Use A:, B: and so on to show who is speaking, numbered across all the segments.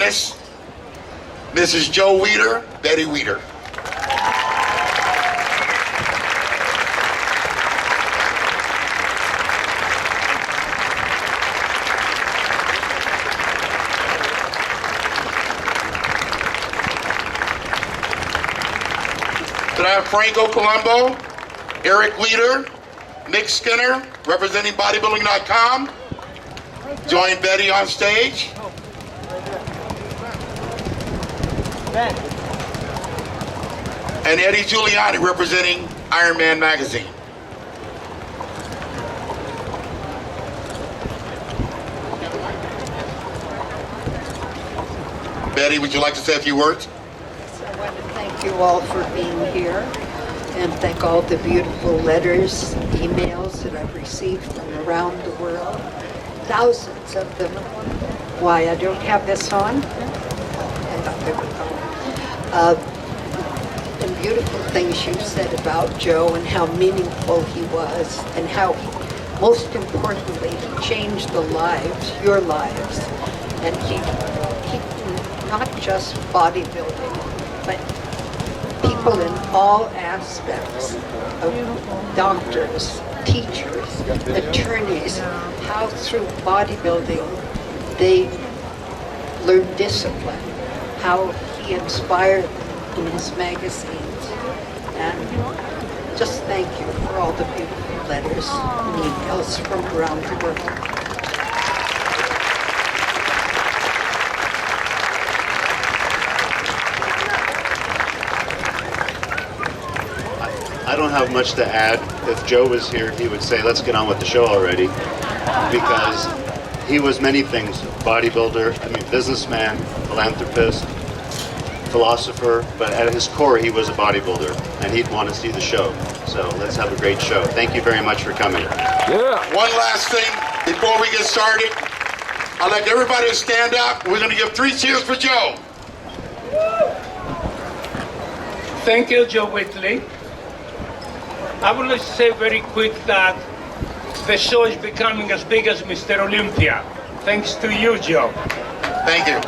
A: Fitness, Mrs. Joe Weider, Betty Weider. Then I have Franco Columbu, Eric Weider, Nick Skinner, representing bodybuilding.com. Join Betty on stage. And Eddie Giuliani, representing Iron Man magazine. Betty, would you like to say a few words?
B: I want to thank you all for being here and thank all the beautiful letters, emails that I've received from around the world. Thousands of them. Why, I don't have this on? I thought they were on. And beautiful things you said about Joe and how meaningful he was and how, most importantly, he changed the lives, your lives. And he not just bodybuilding, but people in all aspects of doctors, teachers, attorneys, how through bodybuilding they learned discipline, how he inspired them in his magazines. And just thank you for all the beautiful letters and emails from around the world.
C: I don't have much to add. If Joe was here, he would say, let's get on with the show already. Because he was many things. Bodybuilder, businessman, philanthropist, philosopher, but at his core, he was a bodybuilder, and he'd want to see the show. So let's have a great show. Thank you very much for coming.
A: Yeah. One last thing before we get started. I'd like everybody to stand up. We're going to give 3 cheers for Joe.
D: Thank you, Joe Weider. I would like to say very quick that the show is becoming as big as Mr. Olympia. Thanks to you, Joe.
A: Thank you.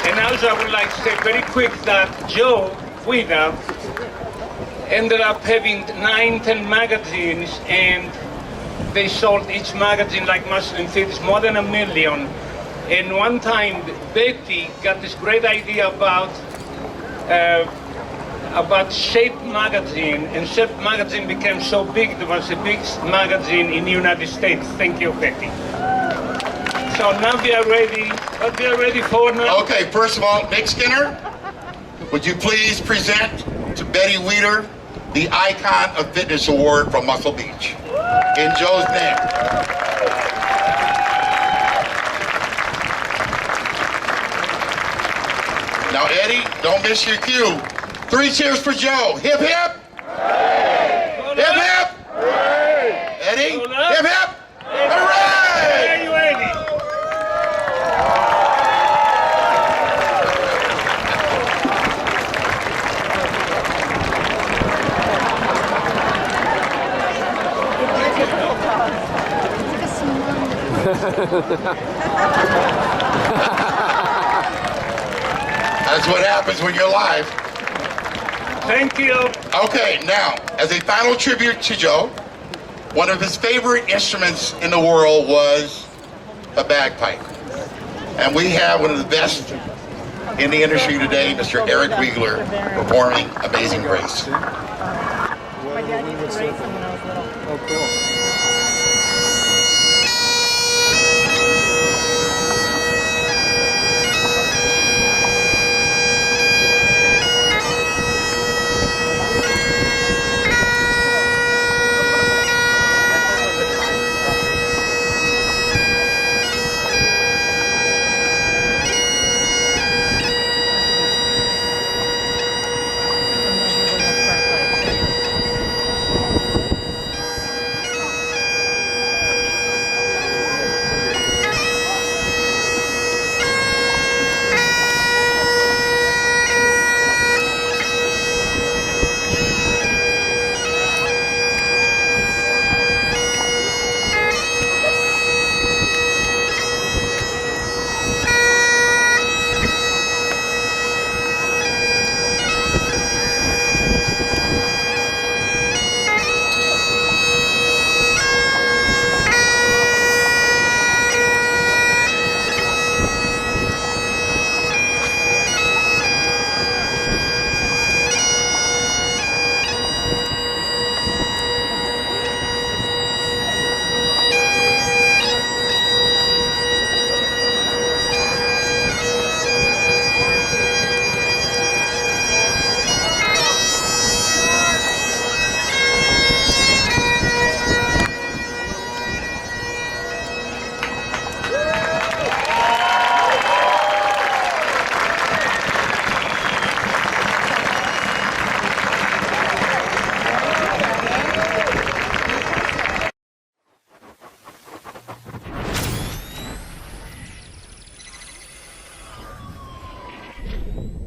D: And also I would like to say very quick that Joe Weider ended up having 9-10 magazines, and they sold each magazine like Muscle and Fit more than 1 million. And one time Betty got this great idea about Shape magazine, and Shape magazine became so big, it was the biggest magazine in the United States. Thank you, Betty. So now we are ready. What we are ready for now?
A: Okay, first of all, Nick Skinner, would you please present to Betty Weider the Icon of Fitness Award from Muscle Beach in Joe's name. Now, Eddie, don't miss your cue. 3 cheers for Joe. Hip, hip. Hooray. Hip, hip. Hooray. Eddie, hip, hip. Hooray.
D: Are you ready?
A: That's what happens when you're live.
D: Thank you.
A: Okay, now, as a final tribute to Joe, one of his favorite instruments in the world was a bagpipe. And we have one of the best in the industry today, Mr. Eric Weider, performing Amazing Grace.
E: My dad used to race them when I was little. Oh, cool.
B: Bye.